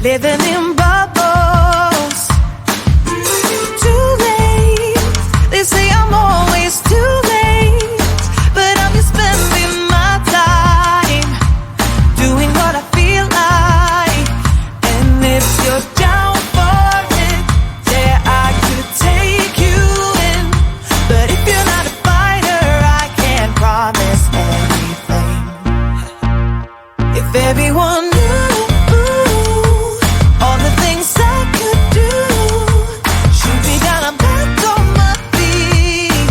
living in bubbles. Too late, they say I'm always too late, but I'm just spending my time doing what I feel like. And if you're down for it, yeah, I could take you in. But if you're not a fighter, I can't promise anything. If everyone knew all the things I could do, shoot me down, I'm back on my feet.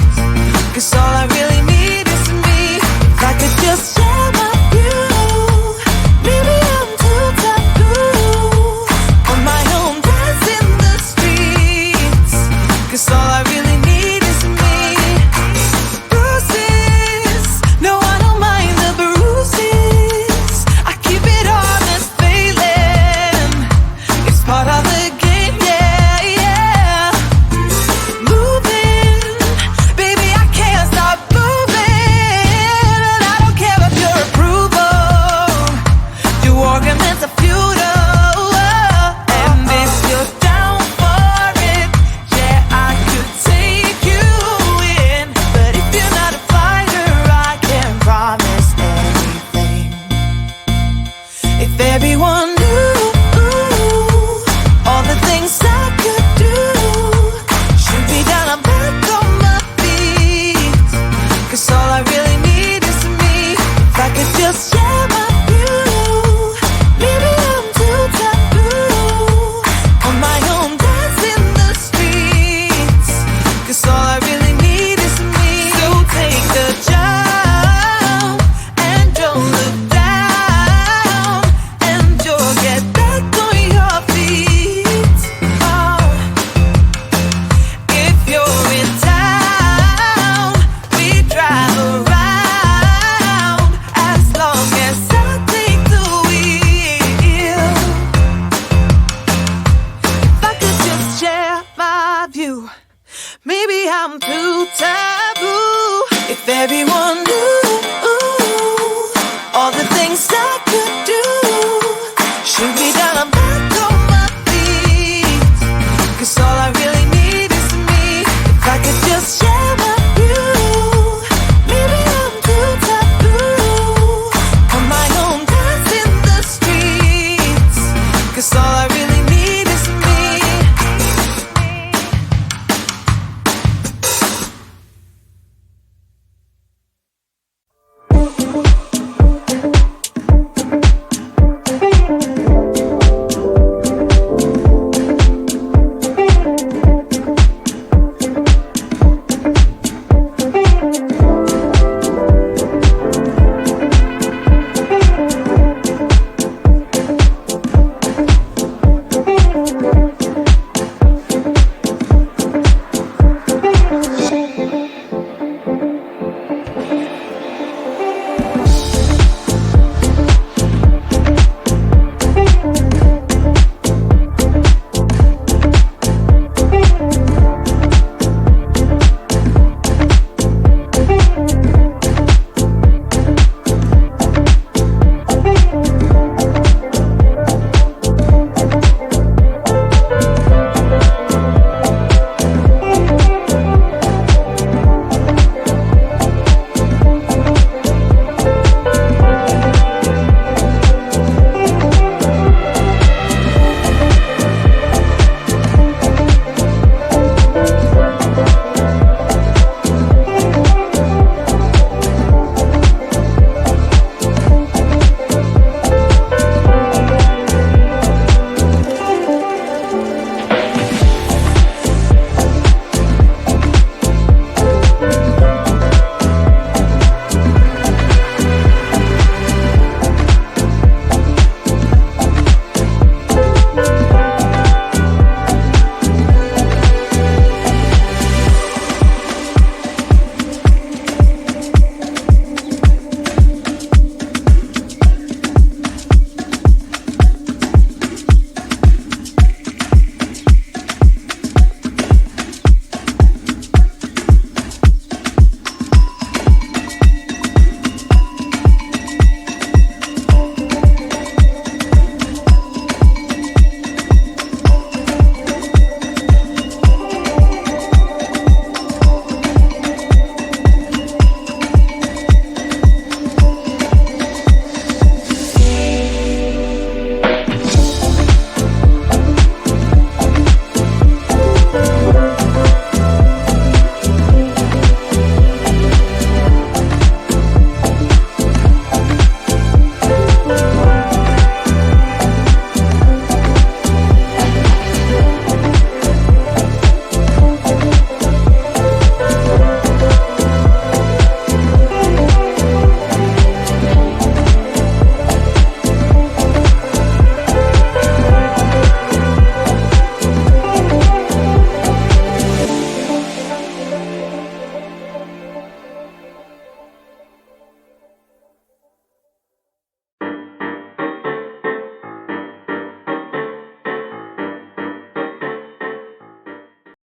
'Cause all I really need is me. If I could just share my view, maybe I'm too taboo on my own, dance in the streets. 'Cause all I really need is me. Bruises, no, I don't mind the bruises. I keep it honest, failing. It's part of the game, yeah, yeah. Moving, baby, I can't stop moving. And I don't care of your approval. Your arguments are futile. And if you're down for it, yeah, I could take you in. But if you're not a fighter, I can't promise anything. If everyone knew all the things I could do, shoot me down, I'm back on my feet. 'Cause all I really need is me. If I could just share my view, maybe I'm too taboo on my own, dance in the streets. 'Cause all I really need is me. So take the jump and don't look down, and you'll get back on your feet. Oh, if you're in town, we drive around as long as I take the wheel. If I could just share my view, maybe I'm too taboo. If everyone knew all the things I